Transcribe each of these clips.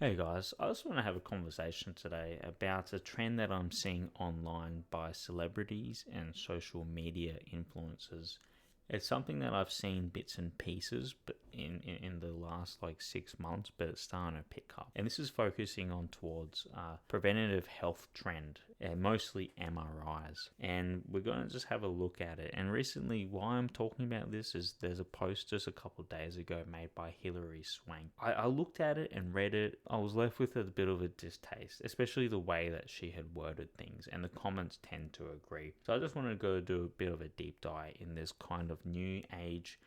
Hey guys, I just want to have a conversation today about a trend that I'm seeing online by celebrities and social media influencers. It's something that I've seen bits and pieces but in the last like 6 months, but it's starting to pick up. And this is focusing on towards preventative health trend, and mostly MRIs. And we're going to just have a look at it. And recently, why I'm talking about this is there's a post just a couple of days ago made by Hilary Swank. I looked at it and read it. I was left with a bit of a distaste, especially the way that she had worded things, and the comments tend to agree. So I just wanted to go do a bit of a deep dive in this kind of new age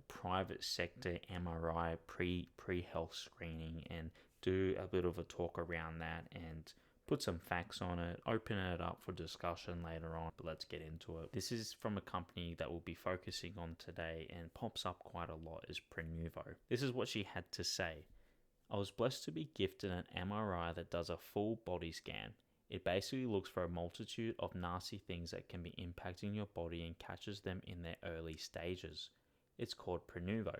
private sector MRI pre health screening, and do a bit of a talk around that and put some facts on it, open it up for discussion later on. But let's get into it. This is from a company that we'll be focusing on today and pops up quite a lot, is Prenuvo. This is what she had to say. I was blessed to be gifted an MRI that does a full body scan. It basically looks for a multitude of nasty things that can be impacting your body and catches them in their early stages. It's called Prenuvo.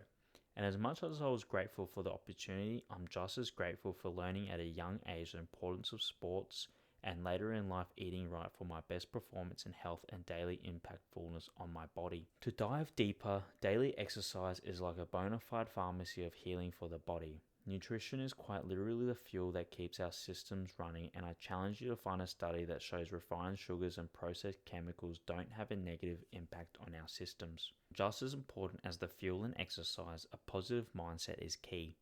And as much as I was grateful for the opportunity, I'm just as grateful for learning at a young age the importance of sports and later in life eating right for my best performance in health and daily impactfulness on my body. To dive deeper, daily exercise is like a bona fide pharmacy of healing for the body. Nutrition is quite literally the fuel that keeps our systems running, and I challenge you to find a study that shows refined sugars and processed chemicals don't have a negative impact on our systems. Just as important as the fuel and exercise, a positive mindset is key.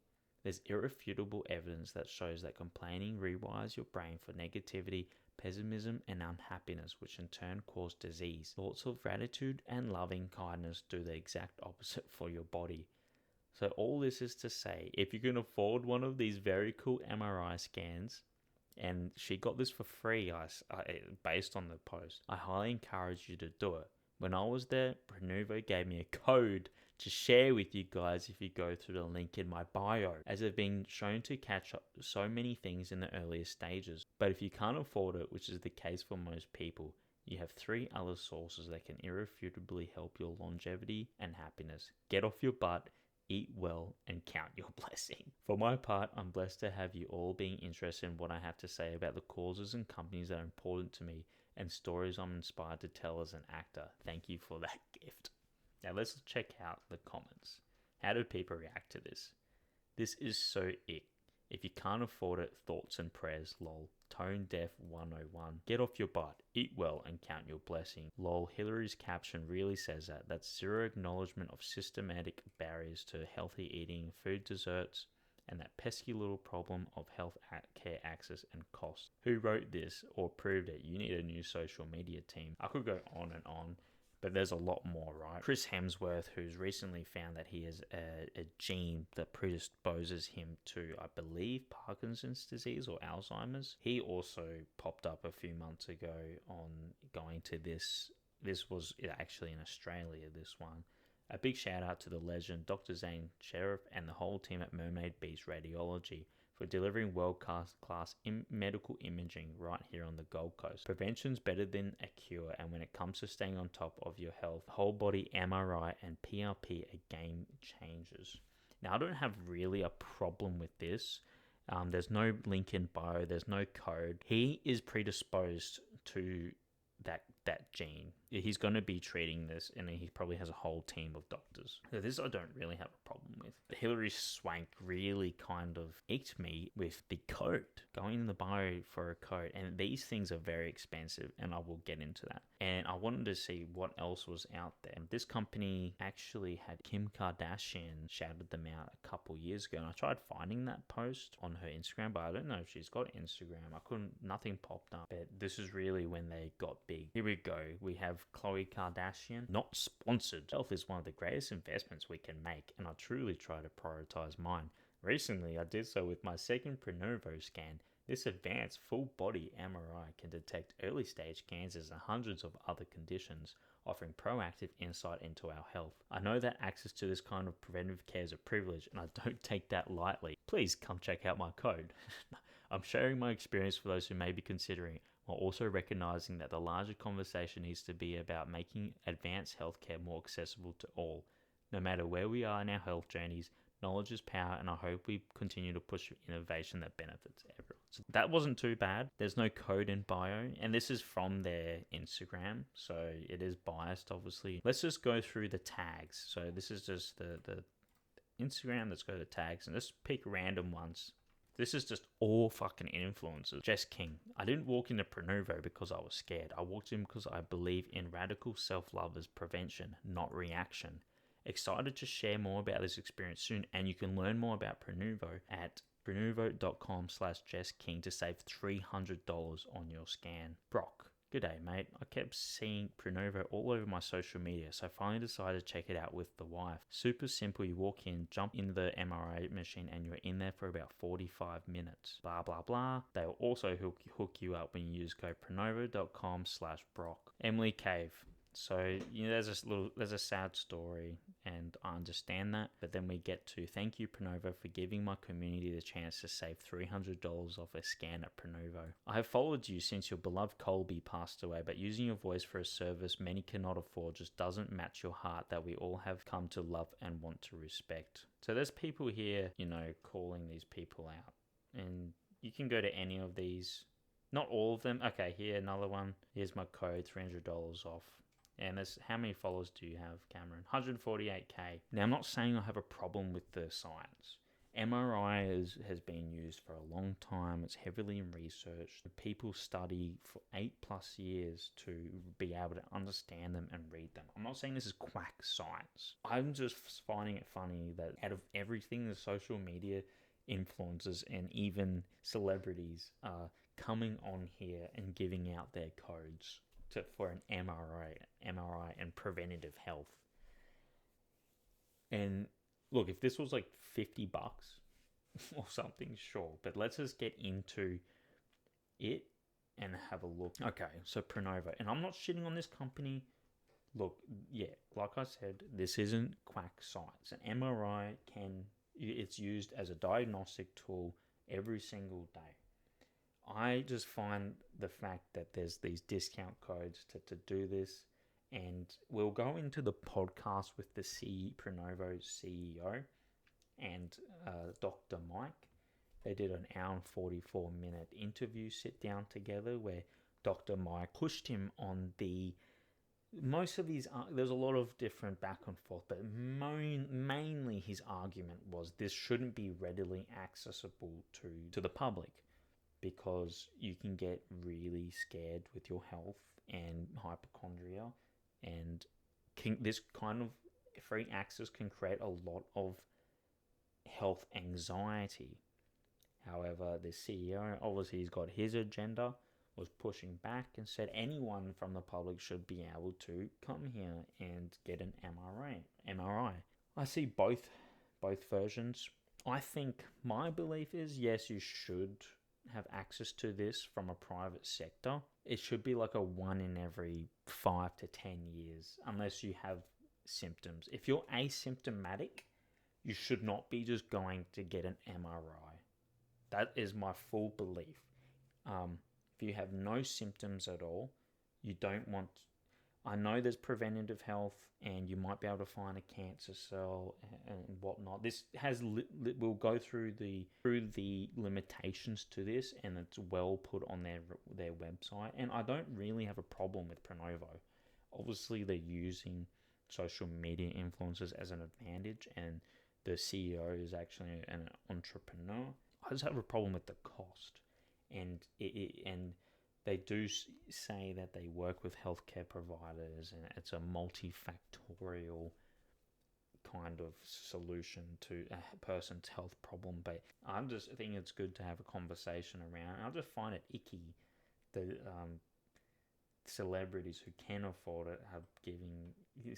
There's irrefutable evidence that shows that complaining rewires your brain for negativity, pessimism, and unhappiness, which in turn cause disease. Thoughts of gratitude and loving kindness do the exact opposite for your body. So all this is to say, if you can afford one of these very cool MRI scans, and she got this for free based on the post, I highly encourage you to do it. When I was there, Prenuvo gave me a code to share with you guys if you go through the link in my bio, as they've been shown to catch up so many things in the earliest stages. But if you can't afford it, which is the case for most people, you have 3 other sources that can irrefutably help your longevity and happiness. Get off your butt, eat well, and count your blessing. For my part, I'm blessed to have you all being interested in what I have to say about the causes and companies that are important to me and stories I'm inspired to tell as an actor. Thank you for that gift. Now let's check out the comments. How did people react to this? This is so ick. If you can't afford it, thoughts and prayers, lol. Tone Deaf 101. Get off your butt, eat well, and count your blessing. Lol, Hillary's caption really says that. That's zero acknowledgement of systematic barriers to healthy eating, food, desserts, and that pesky little problem of health care access and cost. Who wrote this or proved it? You need a new social media team. I could go on and on, but there's a lot more, right? Chris Hemsworth, who's recently found that he has a gene that predisposes him to, I believe, Parkinson's disease or Alzheimer's. He also popped up a few months ago on going to this. This was actually in Australia, this one. A big shout out to the legend Dr. Zane Sheriff and the whole team at Mermaid Beach Radiology for delivering world-class medical imaging right here on the Gold Coast. Prevention's better than a cure, and when it comes to staying on top of your health, whole body MRI and PRP are game changers. Now, I don't have really a problem with this. There's no link in bio, there's no code. He is predisposed to that gene. He's going to be treating this, and he probably has a whole team of doctors. So this I don't really have a problem with. Hilary Swank really kind of icked me with the code. Going in the bio for a code, and these things are very expensive, and I will get into that. And I wanted to see what else was out there. This company actually had Kim Kardashian shouted them out a couple years ago, and I tried finding that post on her Instagram, but I don't know if she's got Instagram. Nothing popped up. But this is really when they got big. Here we go. We have Khloe Kardashian, not sponsored. Health is one of the greatest investments we can make, and I truly try to prioritize mine. Recently, I did so with my second Prenuvo scan. This advanced full-body MRI can detect early-stage cancers and hundreds of other conditions, offering proactive insight into our health. I know that access to this kind of preventive care is a privilege, and I don't take that lightly. Please come check out my code. I'm sharing my experience for those who may be considering it, while also recognizing that the larger conversation needs to be about making advanced healthcare more accessible to all. No matter where we are in our health journeys, Knowledge is power, and I hope we continue to push innovation that benefits everyone. So that wasn't too bad. There's no code in bio, and this is from their Instagram, so it is biased, obviously. Let's just go through the tags. So this is just the Instagram. Let's go to the tags, and let's pick random ones. This is just all fucking influencers. Jess King. I didn't walk into Pronovo because I was scared. I walked in because I believe in radical self-love as prevention, not reaction. Excited to share more about this experience soon, and you can learn more about Pronovo at pronovo.com/Jess King to save $300 on your scan. Brock. G'day, mate. I kept seeing Pronovo all over my social media, so I finally decided to check it out with the wife. Super simple. You walk in, jump in the MRI machine, and you're in there for about 45 minutes. Blah, blah, blah. They'll also hook you up when you use code pronovo.com/Brock. Emily Cave. So, there's a sad story, and I understand that. But then we get to thank you, Pronovo, for giving my community the chance to save $300 off a scan at Pronovo. I have followed you since your beloved Colby passed away, but using your voice for a service many cannot afford just doesn't match your heart that we all have come to love and want to respect. So there's people here, calling these people out. And you can go to any of these. Not all of them. Okay, here, another one. Here's my code, $300 off. And how many followers do you have, Cameron? 148k. Now, I'm not saying I have a problem with the science. MRI has been used for a long time. It's heavily researched. People study for 8+ years to be able to understand them and read them. I'm not saying this is quack science. I'm just finding it funny that out of everything, the social media influencers and even celebrities are coming on here and giving out their codes for an MRI and preventative health. And look, if this was like $50 or something, sure. But let's just get into it and have a look. Okay, so Pronovo. And I'm not shitting on this company. Look, yeah, like I said, this isn't quack science. An MRI it's used as a diagnostic tool every single day. I just find the fact that there's these discount codes to do this, and we'll go into the podcast with the Pronovo's CEO and Dr. Mike. They did an hour and 44-minute interview sit down together where Dr. Mike pushed him on most of his, there's a lot of different back and forth, but mainly his argument was this shouldn't be readily accessible to the public, because you can get really scared with your health and hypochondria, and this kind of free access can create a lot of health anxiety. However, the CEO, obviously he's got his agenda, was pushing back and said anyone from the public should be able to come here and get an MRI. I see both versions. I think my belief is, yes, you should have access to this from a private sector. It should be like a 1 in every 5 to 10 years, unless you have symptoms. If you're asymptomatic, you should not be just going to get an MRI. That is my full belief. If you have no symptoms at all, you don't want... I know there's preventative health, and you might be able to find a cancer cell and whatnot. This we'll go through the limitations to this, and it's well put on their website. And I don't really have a problem with Pronovo. Obviously, they're using social media influencers as an advantage, and the CEO is actually an entrepreneur. I just have a problem with the cost, and they do say that they work with healthcare providers, and it's a multifactorial kind of solution to a person's health problem. But I just think it's good to have a conversation around. I just find it icky that celebrities who can afford it have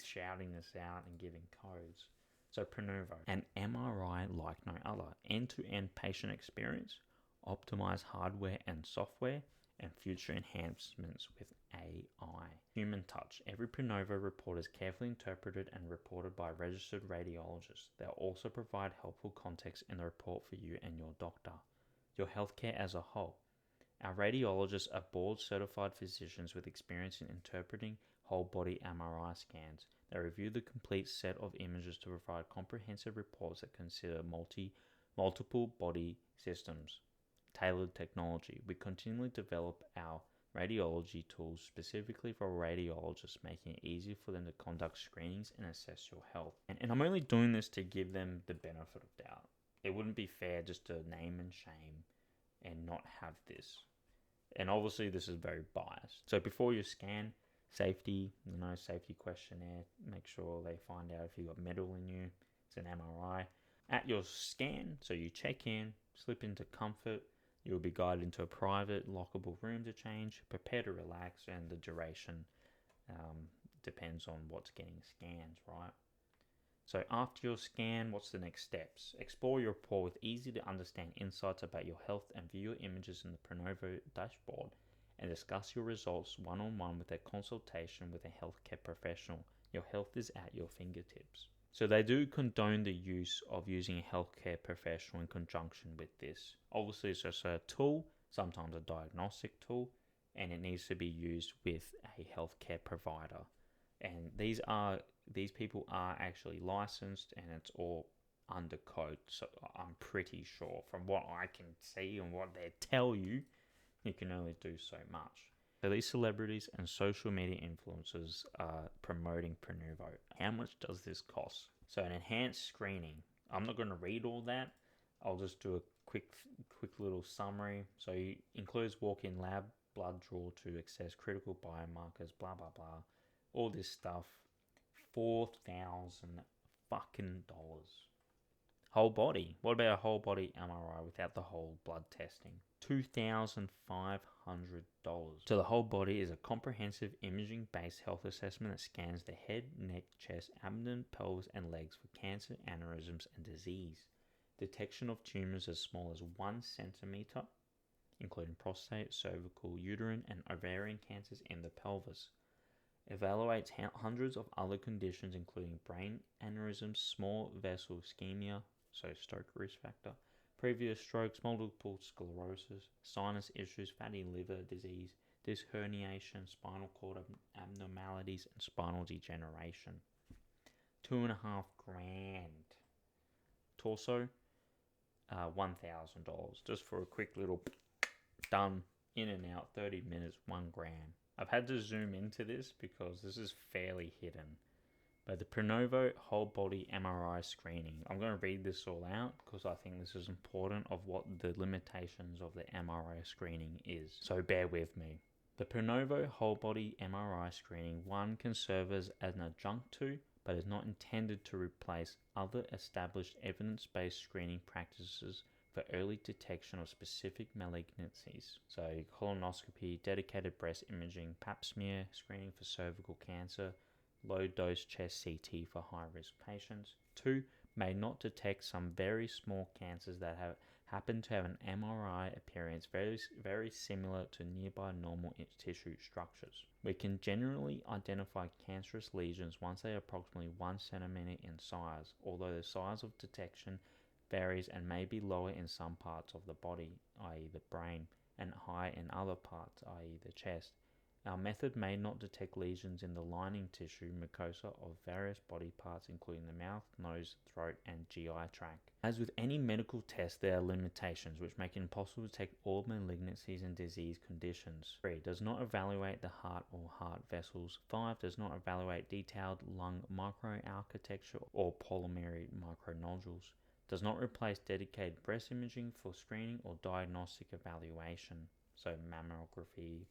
shouting this out and giving codes. So Pronovo, an MRI like no other, end-to-end patient experience, optimized hardware and software, and future enhancements with AI. Human touch. Every Pronovo report is carefully interpreted and reported by registered radiologists. They'll also provide helpful context in the report for you and your doctor. Your healthcare as a whole. Our radiologists are board-certified physicians with experience in interpreting whole body MRI scans. They review the complete set of images to provide comprehensive reports that consider multiple body systems. Tailored technology. We continually develop our radiology tools specifically for radiologists, making it easier for them to conduct screenings and assess your health. And I'm only doing this to give them the benefit of doubt. It wouldn't be fair just to name and shame and not have this. And obviously this is very biased. So before you scan, safety questionnaire, make sure they find out if you've got metal in you. It's an MRI. At your scan, so you check in, slip into comfort, you will be guided into a private, lockable room to change. Prepare to relax, and the duration depends on what's getting scanned, right? So after your scan, what's the next steps? Explore your report with easy to understand insights about your health and view your images in the Pronovo dashboard, and discuss your results one-on-one with a consultation with a healthcare professional. Your health is at your fingertips. So they do condone the use of using a healthcare professional in conjunction with this. Obviously, it's just a tool, sometimes a diagnostic tool, and it needs to be used with a healthcare provider. And these people are actually licensed, and it's all under code. So I'm pretty sure, from what I can see and what they tell you, you can only do so much. So these celebrities and social media influencers are promoting Pronovo. How much does this cost? So an enhanced screening. I'm not going to read all that. I'll just do a quick little summary. So it includes walk-in lab blood draw to access critical biomarkers, blah, blah, blah. All this stuff. $4,000 fucking dollars. Whole body. What about a whole body MRI without the whole blood testing? $2,500. So the whole body is a comprehensive imaging-based health assessment that scans the head, neck, chest, abdomen, pelvis, and legs for cancer, aneurysms, and disease. Detection of tumors as small as 1 centimeter, including prostate, cervical, uterine, and ovarian cancers in the pelvis. Evaluates hundreds of other conditions, including brain aneurysms, small vessel ischemia, so stroke risk factor, previous strokes, multiple sclerosis, sinus issues, fatty liver disease, disc herniation, spinal cord abnormalities, and spinal degeneration. $2,500. Torso, $1,000. Just for a quick little done, in and out, 30 minutes, $1,000. I've had to zoom into this because this is fairly hidden. But the Pronovo whole body MRI screening. I'm going to read this all out because I think this is important of what the limitations of the MRI screening is. So bear with me. The Pronovo whole body MRI screening, one, can serve as an adjunct to, but is not intended to replace other established evidence-based screening practices for early detection of specific malignancies. So colonoscopy, dedicated breast imaging, pap smear screening for cervical cancer, low-dose chest CT for high-risk patients. 2, may not detect some very small cancers that happen to have an MRI appearance very similar to nearby normal tissue structures. We can generally identify cancerous lesions once they are approximately 1 centimeter in size, although the size of detection varies and may be lower in some parts of the body, i.e. the brain, and high in other parts, i.e. the chest. Our method may not detect lesions in the lining tissue mucosa of various body parts, including the mouth, nose, throat, and GI tract. As with any medical test, there are limitations which make it impossible to detect all malignancies and disease conditions. 3, does not evaluate the heart or heart vessels. 5, does not evaluate detailed lung microarchitecture or pulmonary micronodules. Does not replace dedicated breast imaging for screening or diagnostic evaluation, so mammography,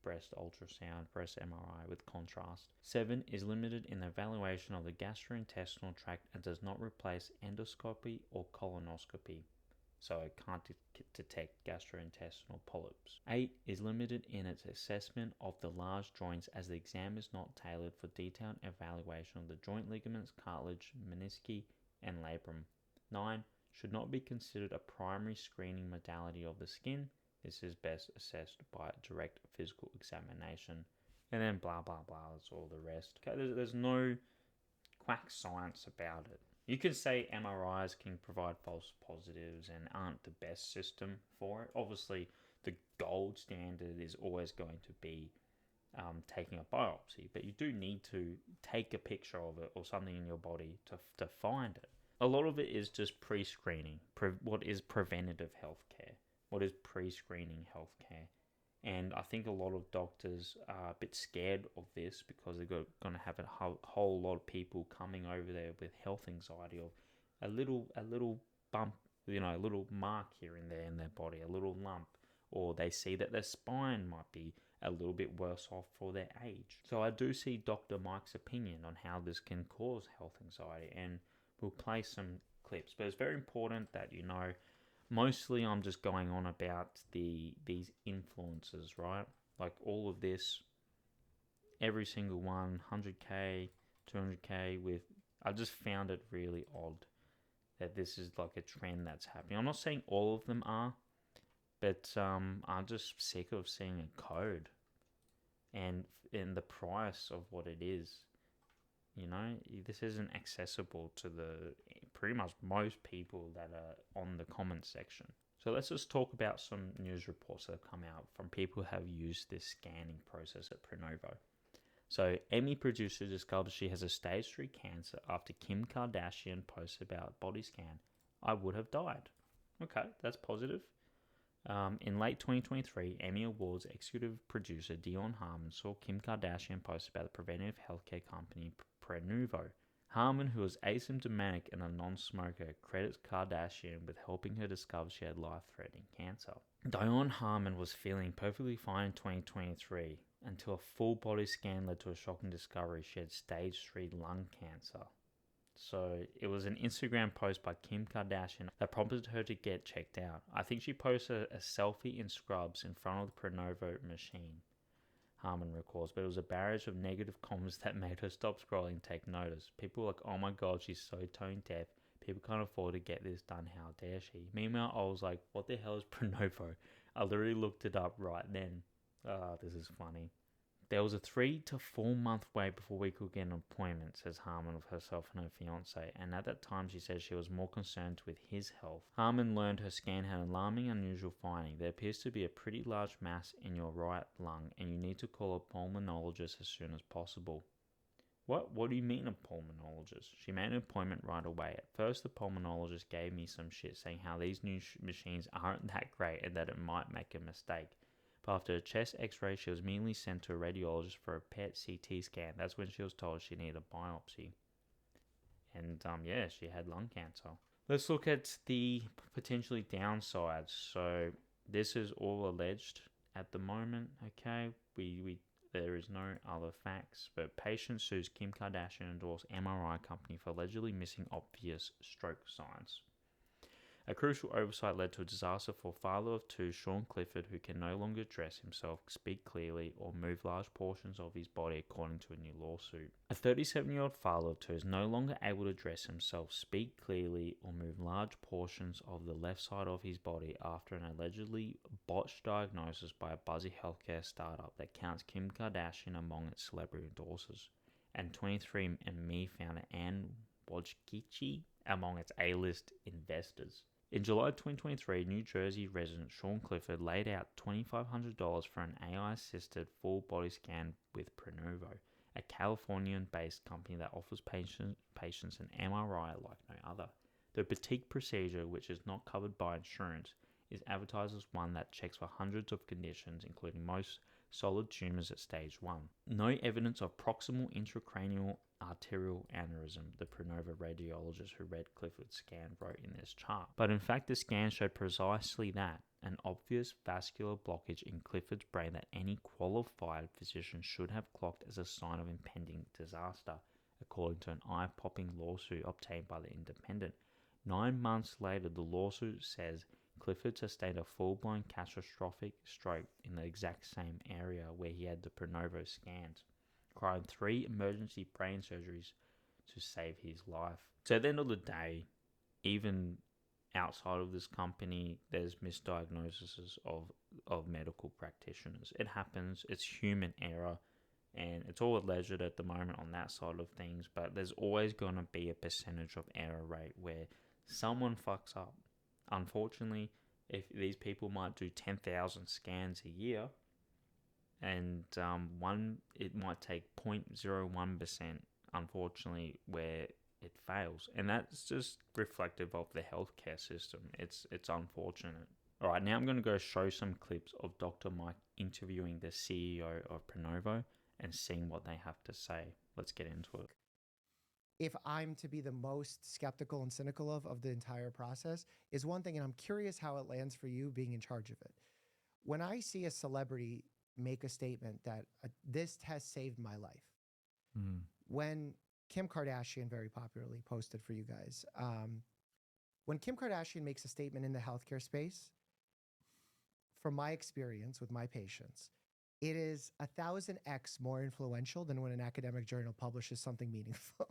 breast ultrasound, breast MRI with contrast. 7, is limited in the evaluation of the gastrointestinal tract and does not replace endoscopy or colonoscopy, so it can't detect gastrointestinal polyps. 8, is limited in its assessment of the large joints as the exam is not tailored for detailed evaluation of the joint ligaments, cartilage, menisci, and labrum. 9, should not be considered a primary screening modality of the skin. This is best assessed by direct physical examination. And then blah, blah, blah, that's all the rest. Okay, there's no quack science about it. You could say MRIs can provide false positives and aren't the best system for it. Obviously, the gold standard is always going to be taking a biopsy, but you do need to take a picture of it or something in your body to find it. A lot of it is just pre-screening. What is preventative healthcare? What is pre-screening healthcare? And I think a lot of doctors are a bit scared of this because they're going to have a whole lot of people coming over there with health anxiety of a little bump, a little mark here and there in their body, a little lump, or they see that their spine might be a little bit worse off for their age. So I do see Dr. Mike's opinion on how this can cause health anxiety, and we'll play some clips. But it's very important that mostly I'm just going on about these influences, right? Like all of this, every single one, 100k, 200k I just found it really odd that this is like a trend that's happening. I'm not saying all of them are, but I'm just sick of seeing a code and the price of what it is. This isn't accessible to pretty much most people that are on the comment section. So let's just talk about some news reports that have come out from people who have used this scanning process at Pronovo. So Emmy producer discovers she has a stage 3 cancer after Kim Kardashian posts about body scan. I would have died. Okay, that's positive. In late 2023, Emmy Awards executive producer Dion Harmon saw Kim Kardashian post about the preventive healthcare company Pronovo. Harmon, who was asymptomatic and a non-smoker, credits Kardashian with helping her discover she had life-threatening cancer. Dion Harmon was feeling perfectly fine in 2023 until a full body scan led to a shocking discovery: she had stage 3 lung cancer. So it was an Instagram post by Kim Kardashian that prompted her to get checked out. I think she posted a selfie in scrubs in front of the Pronovo machine, Harmon recalls, but it was a barrage of negative comments that made her stop scrolling and take notice. People were like, oh my god, she's so tone deaf. People can't afford to get this done. How dare she? Meanwhile, I was like, what the hell is Pronovo? I literally looked it up right then. This is funny. There was a 3 to 4 month wait before we could get an appointment, says Harmon of herself and her fiance, and at that time she says she was more concerned with his health. Harmon learned her scan had an alarming unusual finding. There appears to be a pretty large mass in your right lung and you need to call a pulmonologist as soon as possible. What do you mean a pulmonologist? She made an appointment right away. At first the pulmonologist gave me some shit saying how these new machines aren't that great and that it might make a mistake. But after a chest x-ray, she was immediately sent to a radiologist for a PET CT scan. That's when she was told she needed a biopsy. And she had lung cancer. Let's look at the potentially downsides. So this is all alleged at the moment, okay? There is no other facts, but patient sues Kim Kardashian endorsed MRI company for allegedly missing obvious stroke signs. A crucial oversight led to a disaster for father of 2, Sean Clifford, who can no longer dress himself, speak clearly, or move large portions of his body, according to a new lawsuit. A 37-year-old father of 2 is no longer able to dress himself, speak clearly, or move large portions of the left side of his body after an allegedly botched diagnosis by a buzzy healthcare startup that counts Kim Kardashian among its celebrity endorsers, and 23andMe founder Anne Wojcicki among its A-list investors. In July 2023, New Jersey resident Sean Clifford laid out $2,500 for an AI-assisted full body scan with Pronovo, a Californian-based company that offers patients an MRI like no other. The boutique procedure, which is not covered by insurance, is advertised as one that checks for hundreds of conditions, including most solid tumors at stage 1. No evidence of proximal intracranial arterial aneurysm, the Pronovo radiologist who read Clifford's scan wrote in this chart. But in fact, the scan showed precisely that, an obvious vascular blockage in Clifford's brain that any qualified physician should have clocked as a sign of impending disaster, according to an eye-popping lawsuit obtained by The Independent. 9 months later, the lawsuit says Clifford sustained a full-blown catastrophic stroke in the exact same area where he had the Pronovo scans, requiring 3 emergency brain surgeries to save his life. So at the end of the day, even outside of this company, there's misdiagnoses of medical practitioners. It happens, it's human error, and it's all alleged at the moment on that side of things, but there's always going to be a percentage of error rate where someone fucks up. Unfortunately, if these people might do 10,000 scans a year, and it might take 0.01%, unfortunately, where it fails, and that's just reflective of the healthcare system. It's unfortunate. All right, now I'm going to go show some clips of Dr. Mike interviewing the CEO of Pronovo and seeing what they have to say. Let's get into it. If I'm to be the most skeptical and cynical of the entire process is one thing, and I'm curious how it lands for you being in charge of it. When I see a celebrity make a statement that this test saved my life, when Kim Kardashian very popularly posted for you guys, when Kim Kardashian makes a statement in the healthcare space, from my experience with my patients, it is 1,000x more influential than when an academic journal publishes something meaningful.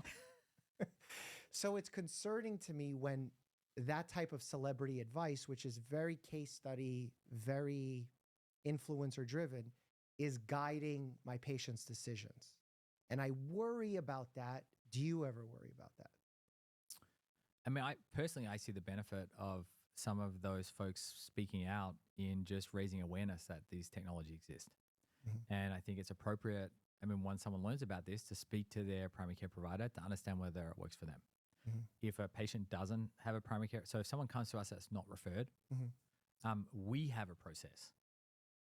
So it's concerning to me when that type of celebrity advice, which is very case study, very influencer driven, is guiding my patients' decisions. And I worry about that. Do you ever worry about that? I mean, I see the benefit of some of those folks speaking out in just raising awareness that these technologies exist. And I think it's appropriate, I mean, once someone learns about this, to speak to their primary care provider to understand whether it works for them. If a patient doesn't have a primary care, so if someone comes to us that's not referred, we have a process.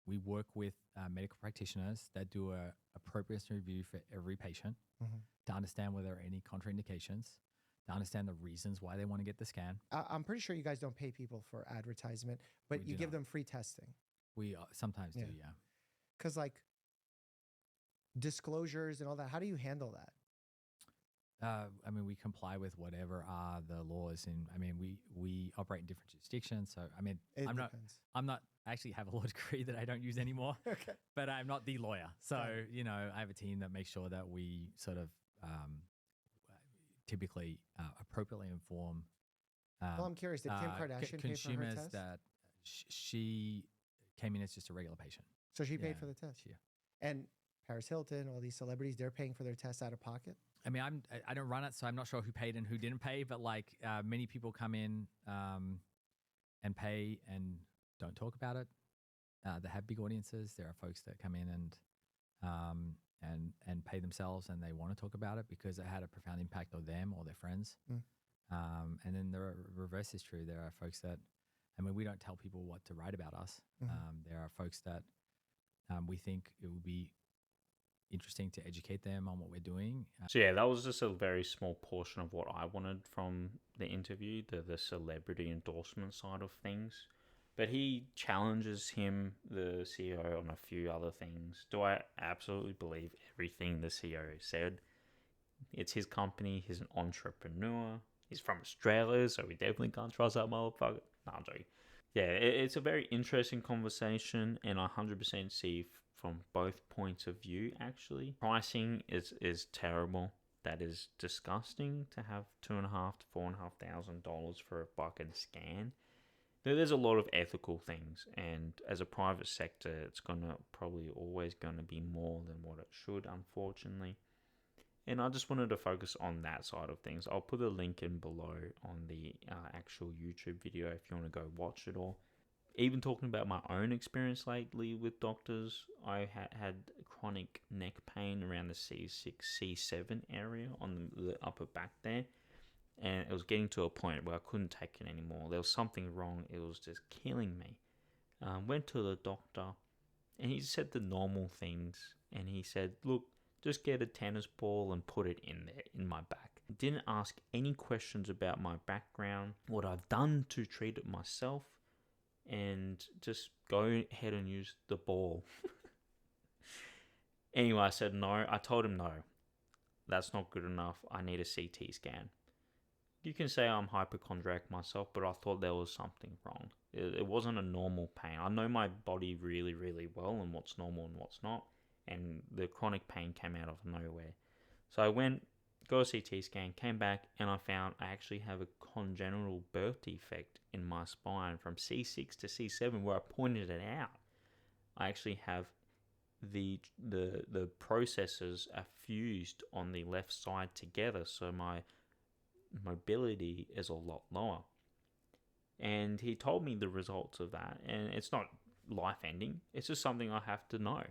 We work with medical practitioners that do a appropriateness review for every patient to understand whether there are any contraindications, to understand the reasons why they want to get the scan. I'm pretty sure you guys don't pay people for advertisement, but you give them free testing. We sometimes do, yeah. Because like disclosures and all that, how do you handle that? I mean, we comply with whatever are the laws, and I mean, we operate in different jurisdictions. So I mean, I'm not I actually have a law degree that I don't use anymore. Okay. But I'm not the lawyer. So I have a team that makes sure that we sort of typically appropriately inform. Well, I'm curious. Did Kim Kardashian pay for her test? That she came in as just a regular patient. So she paid for the test. Yeah. And Paris Hilton, all these celebrities, they're paying for their tests out of pocket. I mean, I don't run it, so I'm not sure who paid and who didn't pay. But like many people come in and pay and don't talk about it. They have big audiences. There are folks that come in and pay themselves, and they want to talk about it because it had a profound impact on them or their friends. And then the reverse is true. There are folks that, I mean, we don't tell people what to write about us. There are folks that we think it would be interesting to educate them on what we're doing. So yeah, that was just a very small portion of what I wanted from the interview, the celebrity endorsement side of things. But he challenges him, the CEO, on a few other things. Do I absolutely believe everything the CEO said? It's his company. He's an entrepreneur. He's from Australia, so we definitely can't trust that motherfucker. No, I'm joking. Yeah, it's a very interesting conversation, and I 100% see from both points of view, actually. Pricing is terrible. That is disgusting to have $2,500 to $4,500 for a fucking scan. There's a lot of ethical things, and as a private sector, it's probably always going to be more than what it should, unfortunately. And I just wanted to focus on that side of things. I'll put a link in below on the actual YouTube video if you want to go watch it all. Even talking about my own experience lately with doctors, I had chronic neck pain around the C6, C7 area on the upper back there. And it was getting to a point where I couldn't take it anymore. There was something wrong. It was just killing me. Went to the doctor, and he said the normal things. And he said, look, just get a tennis ball and put it in there, in my back. Didn't ask any questions about my background, what I've done to treat it myself, and just go ahead and use the ball. Anyway, I said no. I told him no. That's not good enough. I need a CT scan. You can say I'm hypochondriac myself, but I thought there was something wrong. It wasn't a normal pain. I know my body really, really well and what's normal and what's not. And the chronic pain came out of nowhere. So I went, got a CT scan, came back, and I found I actually have a congenital birth defect in my spine from C6 to C7 where I pointed it out. I actually have the processes are fused on the left side together, so my mobility is a lot lower. And he told me the results of that, and it's not life-ending. It's just something I have to know.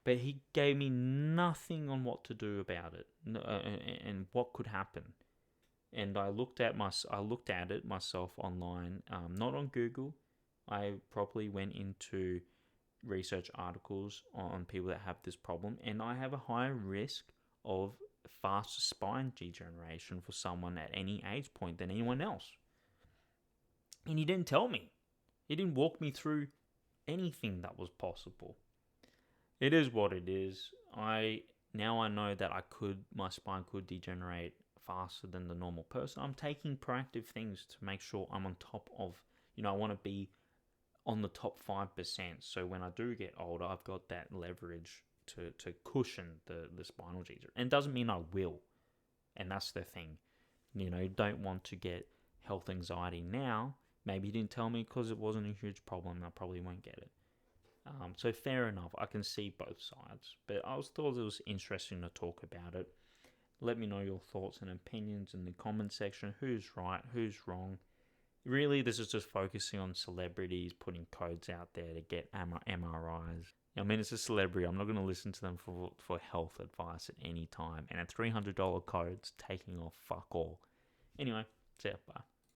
But he gave me nothing on what to do about it and what could happen. And I looked at it myself online, not on Google. I properly went into research articles on people that have this problem, and I have a higher risk of faster spine degeneration for someone at any age point than anyone else. And he didn't tell me. He didn't walk me through anything that was possible. It is what it is. Now I know that my spine could degenerate faster than the normal person. I'm taking proactive things to make sure I'm on top of, I want to be on the top 5%. So when I do get older, I've got that leverage to cushion the spinal degeneration. And it doesn't mean I will. And that's the thing. You don't want to get health anxiety now. Maybe he didn't tell me because it wasn't a huge problem. I probably won't get it. So fair enough. I can see both sides. But I thought it was interesting to talk about it. Let me know your thoughts and opinions in the comment section. Who's right? Who's wrong? Really, this is just focusing on celebrities putting codes out there to get MRIs. I mean, it's a celebrity. I'm not going to listen to them for health advice at any time. And at $300 codes, taking off fuck all. Anyway, see ya. Bye.